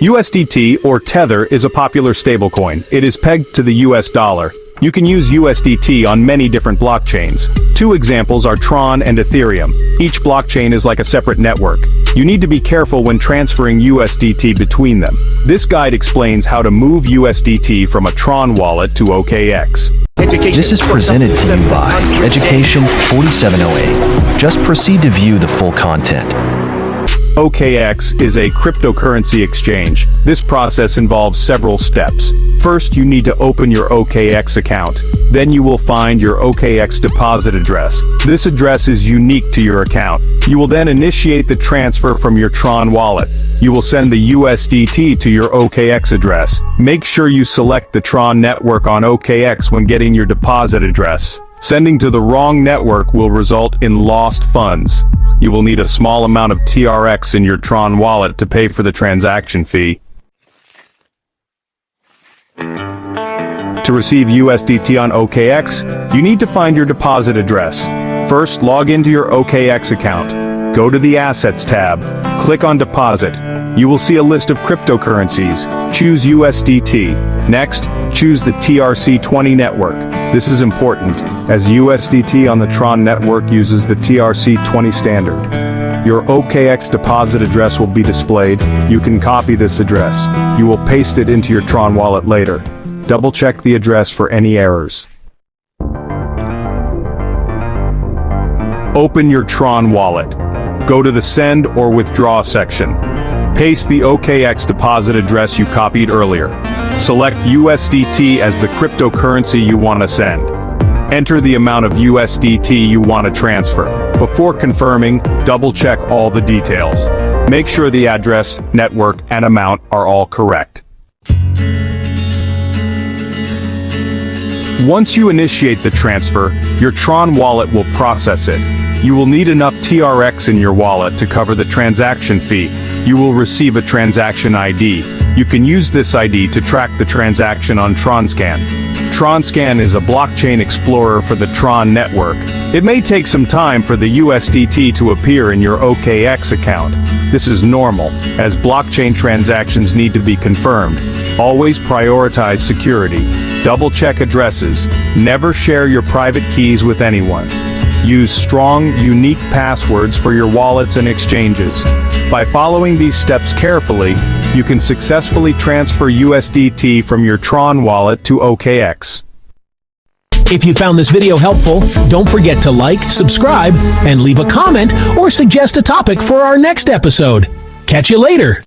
USDT, or Tether, is a popular stablecoin. It is pegged to the US dollar. You can use USDT on many different blockchains. Two examples are Tron and Ethereum. Each blockchain is like a separate network. You need to be careful when transferring USDT between them. This guide explains how to move USDT from a Tron wallet to OKX. This is presented to you by Education 4708. Just proceed to view the full content. OKX is a cryptocurrency exchange. This process involves several steps. First, you need to open your OKX account. Then you will find your OKX deposit address. This address is unique to your account. You will then initiate the transfer from your Tron wallet. You will send the USDT to your OKX address. Make sure you select the Tron network on OKX when getting your deposit address. Sending to the wrong network will result in lost funds. You will need a small amount of TRX in your Tron wallet to pay for the transaction fee. To receive USDT on OKX, you need to find your deposit address. First, log into your OKX account. Go to the Assets tab. Click on Deposit. You will see a list of cryptocurrencies. Choose USDT. Next, choose the TRC20 network. This is important, as USDT on the Tron network uses the TRC20 standard. Your OKX deposit address will be displayed. You can copy this address. You will paste it into your Tron wallet later. Double-check the address for any errors. Open your Tron wallet. Go to the Send or Withdraw section. Paste the OKX deposit address you copied earlier. Select USDT as the cryptocurrency you want to send. Enter the amount of USDT you want to transfer. Before confirming, double-check all the details. Make sure the address, network, and amount are all correct. Once you initiate the transfer, your Tron wallet will process it. You will need enough TRX in your wallet to cover the transaction fee. You will receive a transaction ID. You can use this ID to track the transaction on TronScan. TronScan is a blockchain explorer for the Tron network. It may take some time for the USDT to appear in your OKX account. This is normal, as blockchain transactions need to be confirmed. Always prioritize security. Double-check addresses. Never share your private keys with anyone. Use strong, unique passwords for your wallets and exchanges. By following these steps carefully, you can successfully transfer USDT from your Tron wallet to OKX. If you found this video helpful, don't forget to like, subscribe, and leave a comment or suggest a topic for our next episode. Catch you later.